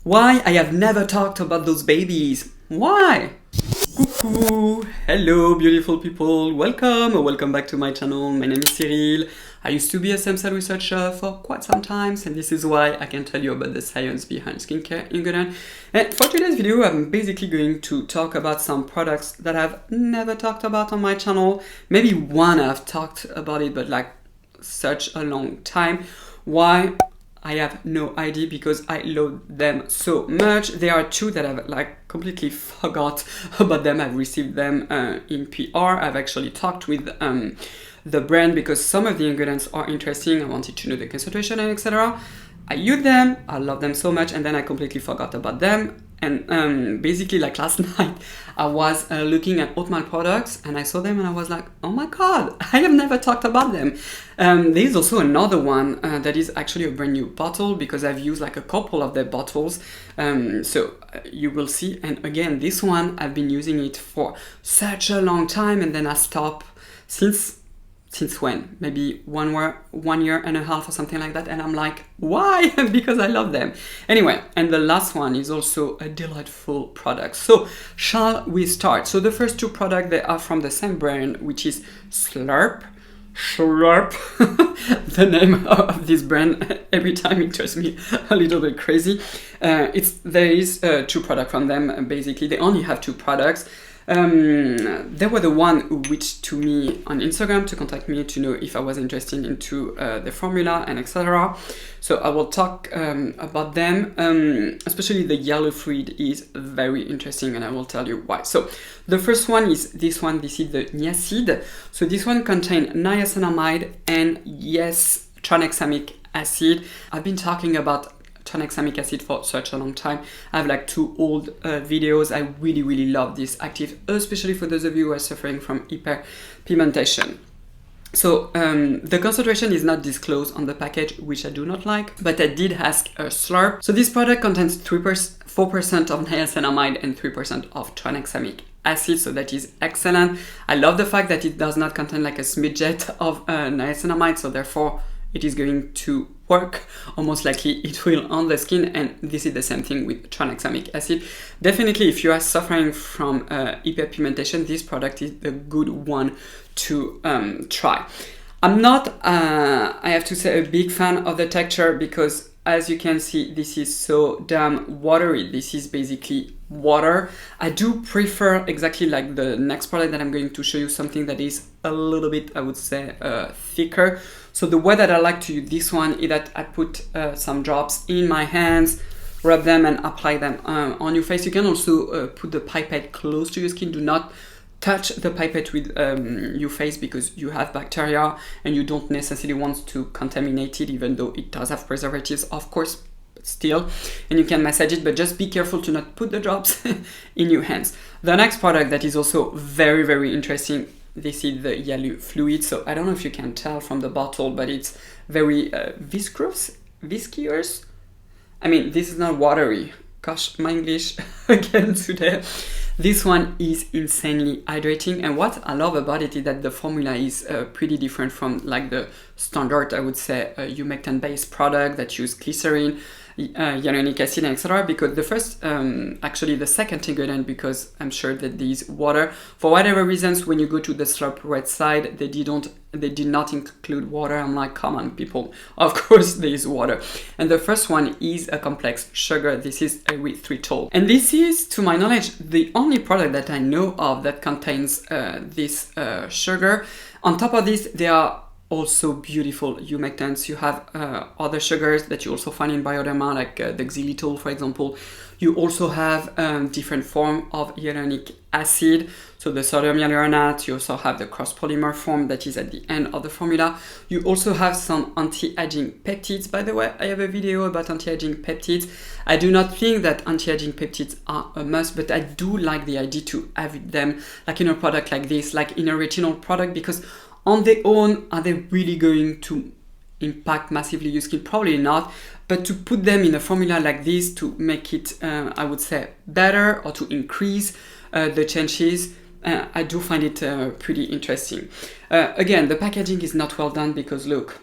Why I have never talked about those babies. Why? Coucou! Hello beautiful people, welcome back to my channel. My name is Cyril. I used to be a stem cell researcher for quite some time, and this is why I can tell you about the science behind skincare ingredients. And for today's video, I'm basically going to talk about some products that I've never talked about on my channel. Maybe one I've talked about it, but like such a long time. Why? I have no idea because I love them so much. There are two that I've like completely forgot about them. I've received them in PR. I've actually talked with the brand because some of the ingredients are interesting. I wanted to know the concentration and etc. I use them, I love them so much, and then I completely forgot about them. And basically like last night I was looking at Oatmeal products and I saw them and I was like, oh my god, I have never talked about them. There's also another one that is actually a brand new bottle because I've used like a couple of their bottles, so you will see. And again, this one I've been using it for such a long time, and then I stopped since when? Maybe 1 year and a half or something like that, and I'm like, why? Because I love them. Anyway, and the last one is also a delightful product. So shall we start? So the first two products, they are from the same brand, which is Slurp. The name of this brand every time it drives me a little bit crazy. There is two products from them. Basically, they only have two products. They were the one who reached to me on Instagram to contact me to know if I was interested into the formula and etc. So I will talk about them, especially the yellow fluid is very interesting, and I will tell you why. So the first one is this one. This is the niacid. So this one contains niacinamide and yes, tranexamic acid. I've been talking about tranexamic acid for such a long time. I have like two old videos. I really love this active, especially for those of you who are suffering from hyperpigmentation. So the concentration is not disclosed on the package, which I do not like, but I did ask a Slurp. So this product contains 4% of niacinamide and 3% of tranexamic acid, so that is excellent. I love the fact that it does not contain like a smidget of niacinamide, so therefore it is going to work almost likely it will on the skin, and this is the same thing with tranexamic acid. Definitely, if you are suffering from hyperpigmentation, this product is a good one to try. I'm not, I have to say, a big fan of the texture because as you can see, this is so damn watery. This is basically water. I do prefer exactly like the next product that I'm going to show you, something that is a little bit, I would say, thicker. So the way that I like to use this one is that I put some drops in my hands, rub them and apply them on your face. You can also put the pipette close to your skin. Do not touch the pipette with your face because you have bacteria and you don't necessarily want to contaminate it, even though it does have preservatives, of course, but still. And you can massage it, but just be careful to not put the drops in your hands. The next product that is also very interesting, this is the yellow fluid. So I don't know if you can tell from the bottle, but it's very viscous. I mean, this is not watery. Gosh, my English again today. This one is insanely hydrating, and what I love about it is that the formula is pretty different from like the standard, I would say, humectant based product that use glycerin, hyaluronic acid, etc. Because the first, actually the second ingredient, because I'm sure that these water, for whatever reasons, when you go to the Slurp website, they did not include water. I'm like, come on people, of course there is water. And the first one is a complex sugar. This is erythritol, and this is, to my knowledge, the only product that I know of that contains this sugar. On top of this, there are also beautiful humectants. You have other sugars that you also find in Bioderma, like the xylitol, for example. You also have different form of hyaluronic acid, so the sodium hyaluronate. You also have the cross-polymer form that is at the end of the formula. You also have some anti-aging peptides. By the way, I have a video about anti-aging peptides. I do not think that anti-aging peptides are a must, but I do like the idea to have them like in a product like this, like in a retinol product, because on their own, are they really going to impact massively your skin? Probably not, but to put them in a formula like this to make it, I would say, better, or to increase the chances, I do find it pretty interesting. Again, the packaging is not well done because look,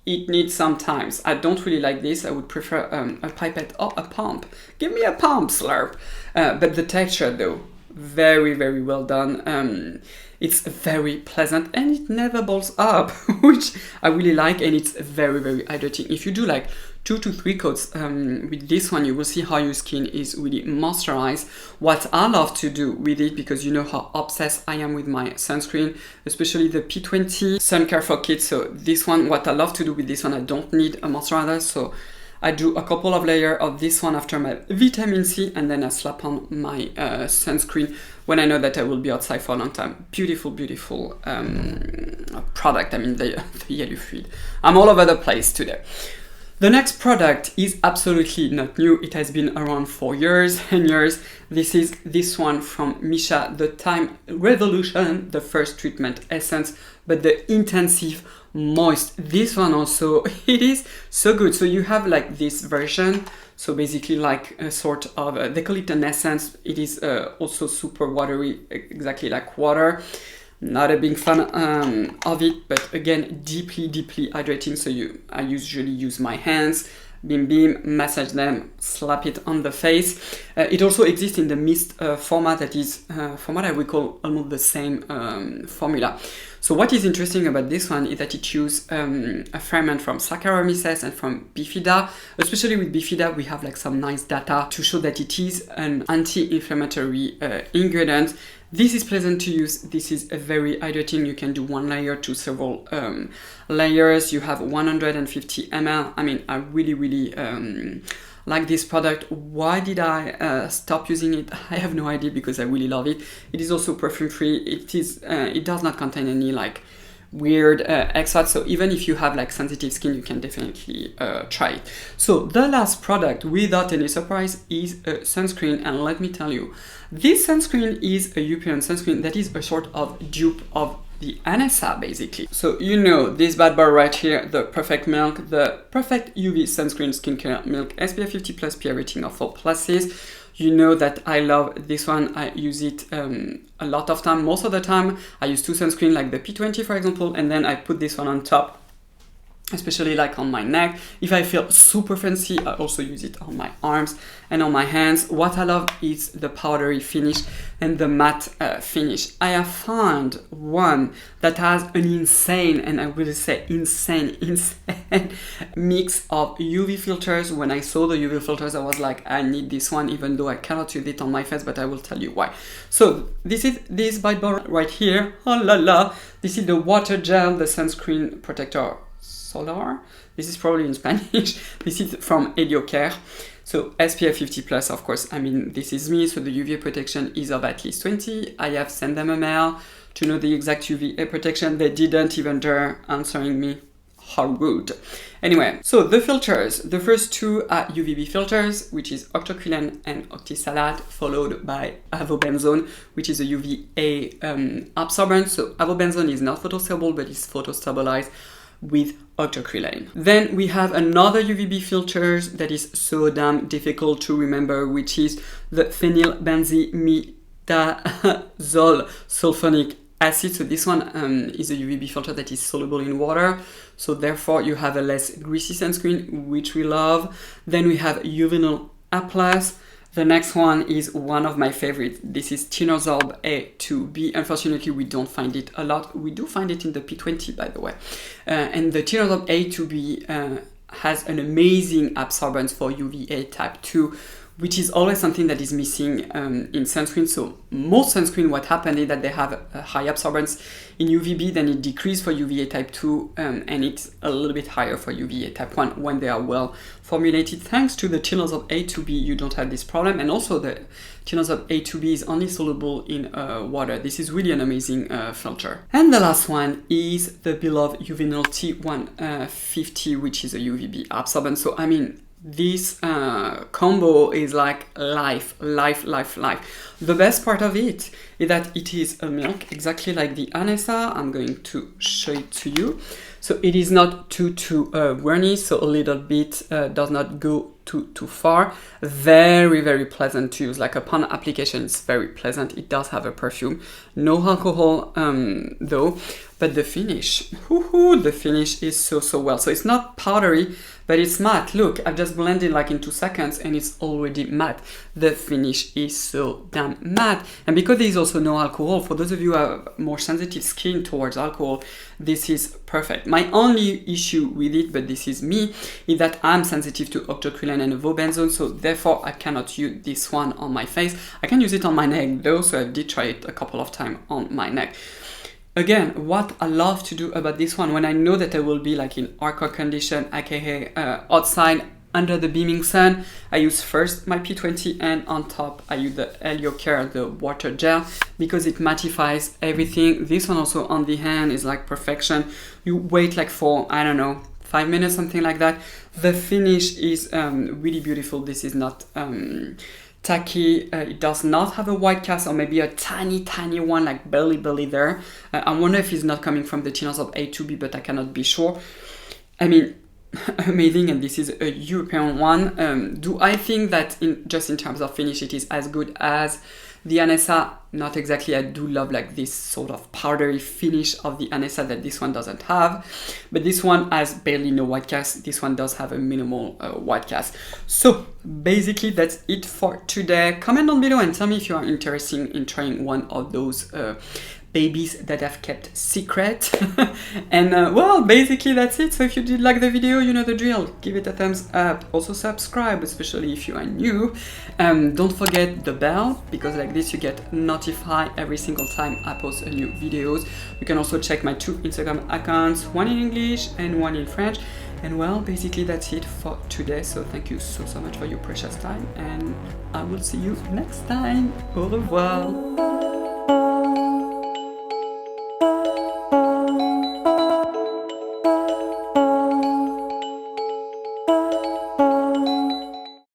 it needs some time. I don't really like this. I would prefer a pipette or a pump. Give me a pump, slurp. But the texture though, very, very well done. It's very pleasant and it never balls up, which I really like, and it's very, very hydrating. If you do like 2 to 3 coats with this one, you will see how your skin is really moisturized. What I love to do with it, because you know how obsessed I am with my sunscreen, especially the P20 Sun Care for Kids. So this one, what I love to do with this one, I don't need a moisturizer, so I do a couple of layers of this one after my vitamin C, and then I slap on my sunscreen when I know that I will be outside for a long time. Beautiful, beautiful product. I mean, the yellow fluid. I'm all over the place today. The next product is absolutely not new. It has been around for years and years. This is this one from Misha, the Time Revolution, the first treatment essence, but the intensive moist. This one also, it is so good. So you have like this version. So basically like a sort of, they call it an essence. It is also super watery, exactly like water. Not a big fan of it, but again, deeply, deeply hydrating. So I usually use my hands, beam, massage them, slap it on the face. It also exists in the mist format that is, from what I recall, almost the same formula. So what is interesting about this one is that it uses a ferment from Saccharomyces and from Bifida. Especially with Bifida, we have like some nice data to show that it is an anti-inflammatory ingredient. This is pleasant to use. This is a very hydrating. You can do 1 layer to several layers. You have 150 ml. I mean, I really, really like this product. Why did I stop using it? I have no idea, because I really love it. It is also perfume free. It does not contain any like weird extracts. So even if you have like sensitive skin, you can definitely try it. So the last product, without any surprise, is a sunscreen. And let me tell you, this sunscreen is a European sunscreen that is a sort of dupe of the Anessa, basically. So you know this bad boy right here, the Perfect Milk, the Perfect UV Sunscreen Skincare Milk, SPF 50 plus, PA rating of 4+. You know that I love this one. I use it a lot of time. Most of the time, I use 2 sunscreen, like the P20, for example, and then I put this one on top, especially like on my neck. If I feel super fancy, I also use it on my arms and on my hands. What I love is the powdery finish and the matte finish. I have found one that has an insane, and I will say insane mix of UV filters. When I saw the UV filters, I was like, I need this one, even though I cannot use it on my face, but I will tell you why. So this is this bite bar right here. Oh la la. This is the water gel, the sunscreen protector solar. This is probably in Spanish. This is from Heliocare. So SPF 50 plus, of course. I mean, this is me, so the UVA protection is of at least 20. I have sent them a mail to know the exact UVA protection. They didn't even dare answering me. How rude. Anyway, so the filters. The first 2 are Uvb filters, which is octocrylene and octisalate, followed by avobenzone, which is a UVA absorbent. So avobenzone is not photosoluble, but is photostabilized with octocrylene. Then we have another UVB filters that is so damn difficult to remember, which is the phenylbenzimidazole sulfonic acid. So this one is a UVB filter that is soluble in water, so therefore you have a less greasy sunscreen, which we love. Then we have Uvinol A+. The next one is one of my favorites. This is Tinosorb A2B. Unfortunately, we don't find it a lot. We do find it in the P20, by the way. And the Tinosorb A2B has an amazing absorbance for UVA type 2, which is always something that is missing in sunscreen. So most sunscreen, what happened is that they have a high absorbance in UVB, then it decreases for UVA type 2, and it's a little bit higher for UVA type 1 when they are well formulated. Thanks to the Tinosorb A2B, you don't have this problem. And also the Tinosorb A2B is only soluble in water. This is really an amazing filter. And the last one is the beloved Uvinol T150, which is a UVB absorbent. So I mean, this combo is like life. The best part of it is that it is a milk, exactly like the Anessa. I'm going to show it to you. So it is not too runny, so a little bit does not go too far. Very, very pleasant to use. Like upon application, it's very pleasant. It does have a perfume. No alcohol though, but the finish, the finish is so well. So it's not powdery, but it's matte. Look, I've just blended like in 2 seconds and it's already matte. The finish is so damn matte. And because there is also no alcohol, for those of you who have more sensitive skin towards alcohol, this is perfect. My only issue with it, but this is me, is that I'm sensitive to octocrylene and avobenzone, so therefore I cannot use this one on my face. I can use it on my neck though, so I did try it a couple of times on my neck. Again, what I love to do about this one, when I know that I will be like in hardcore condition, aka outside under the beaming sun, I use first my P20 and on top I use the HelioCare, the water gel, because it mattifies everything. This one also on the hand is like perfection. You wait like for, I don't know, 5 minutes, something like that. The finish is really beautiful. This is not tacky. It does not have a white cast, or maybe a tiny one, like barely there. I wonder if it's not coming from the tinners of A2B, but I cannot be sure. I mean, amazing, and this is a European one. Do I think that just in terms of finish it is as good as the Anessa? Not exactly. I do love like this sort of powdery finish of the Anessa that this one doesn't have, but this one has barely no white cast. This one does have a minimal white cast. So basically that's it for today. Comment down below and tell me if you are interested in trying one of those babies that I've kept secret. And well, basically that's it. So if you did like the video, you know the drill. Give it a thumbs up. Also subscribe, especially if you are new. Don't forget the bell, because like this you get notified every single time I post a new videos. You can also check my 2 Instagram accounts, one in English and one in French. And well, basically that's it for today. So thank you so much for your precious time, and I will see you next time. Au revoir.